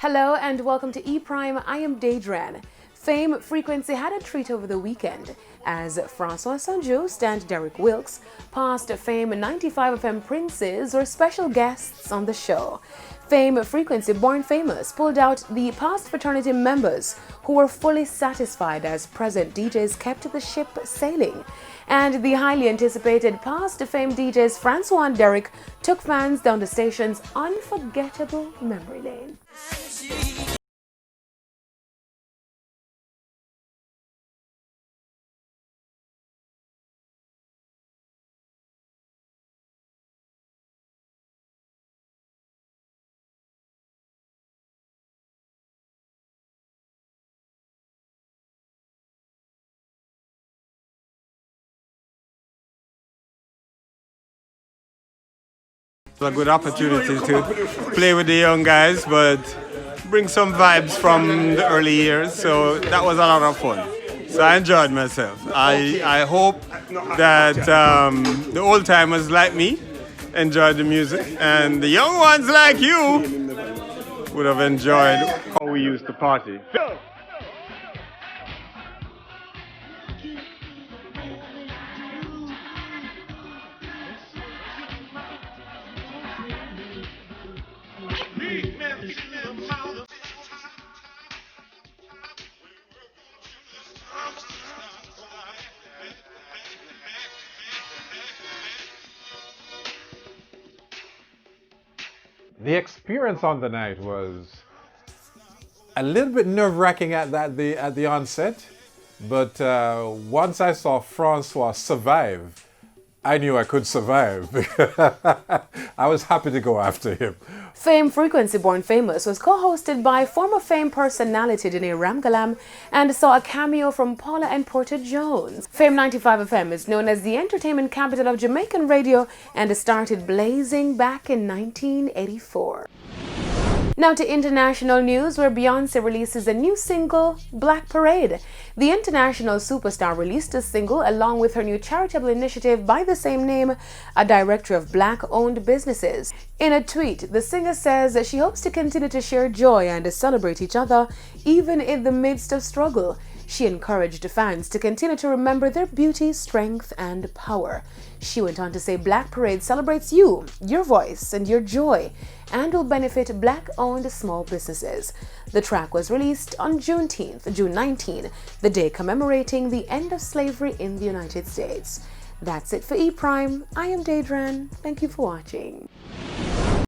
Hello and welcome to E-Prime. I am Daedran. Fame Frequency had a treat over the weekend as Francois Saint-Just and Derek Wilkes, past Fame 95 FM princes, were special guests on the show. Fame Frequency, born famous, pulled out the past fraternity members who were fully satisfied as present DJs kept the ship sailing. And the highly anticipated past Fame DJs Francois and Derek took fans down the station's unforgettable memory lane. A good opportunity to play with the young guys, but bring some vibes from the early years. So that was a lot of fun. So I enjoyed myself. I hope that the old timers like me enjoyed the music, and the young ones like you would have enjoyed how we used to party. The experience on the night was a little bit nerve-wracking at the onset, but once I saw Francois survive, I knew I could survive. I was happy to go after him. Fame Frequency, born famous, was co-hosted by former Fame personality Dene Ramgalam and saw a cameo from Paula and Porter Jones. Fame 95 FM is known as the entertainment capital of Jamaican radio and started blazing back in 1984. Now to international news, where Beyonce releases a new single, Black Parade. The international superstar released a single along with her new charitable initiative by the same name, a directory of Black-owned businesses. In a tweet, the singer says that she hopes to continue to share joy and to celebrate each other, even in the midst of struggle. She encouraged fans to continue to remember their beauty, strength, and power. She went on to say Black Parade celebrates you, your voice, and your joy, and will benefit Black-owned small businesses. The track was released on June 19, the day commemorating the end of slavery in the United States. That's it for E-Prime. I am Daedran. Thank you for watching.